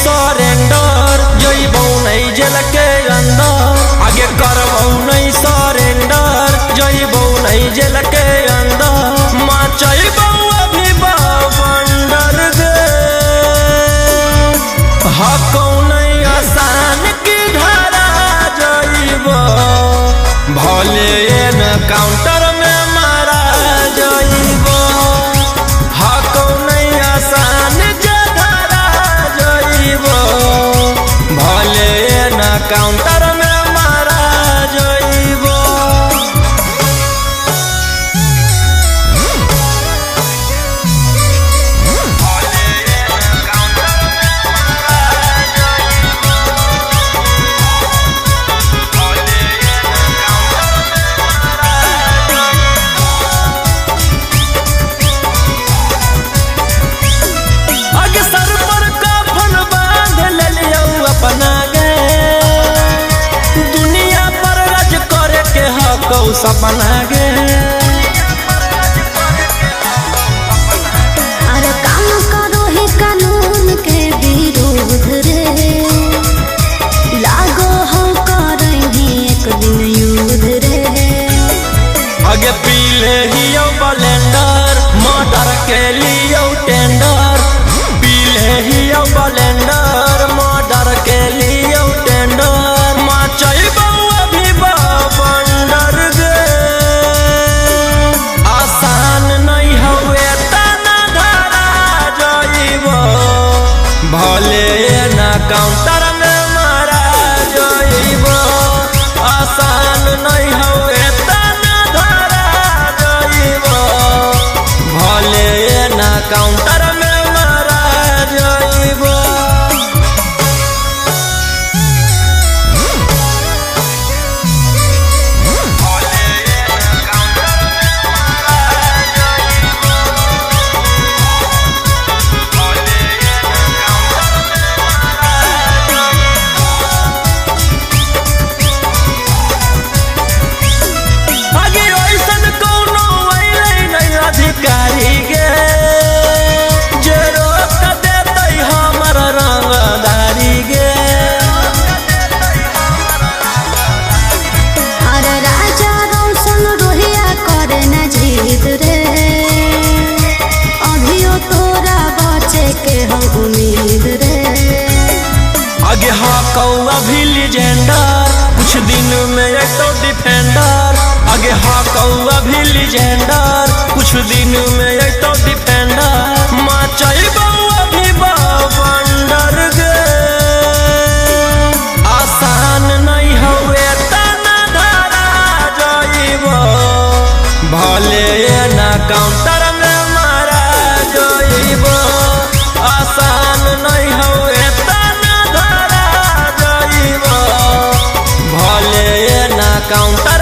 surrender जइबो नहीं जेल के अंदर आगे करबो नहीं सरेंडर जइबो नहीं जेल के अंदर मचइबो अभी बवंडर गे हको नहीं आसान की धारा जइबो भले न काउंटर में मारा जइबो हको नहीं आसान भले न काउंटर में मारा जइबो सपना गे अरे काम करो ही कानून के विरोध रे लागो हो करेंगे एक दिन युद्ध रे आगे पीले ही ब्लेंडर मर्डर के लिए टेंडर पीले ही ब्लेंडर मर्डर के लिए टेंडर मचइबो अभी बवंडर भले न काउंटर में मारा जइबो आसान नहीं हवे तना धरा जइबो भले न काउंटर में मारा जइबो आगे हको अभी लीजेंडर कुछ दिन में एक तो डिफेंडर आगे हको अभी लीजेंडर कुछ दिन में एक तो डिफेंडर मचइबो अभी बवंडर गे आसान नहीं हवे तना धरा जइबो भले न काउंटर में मारा जइबो आसान नहीं हवे भले न काउंटर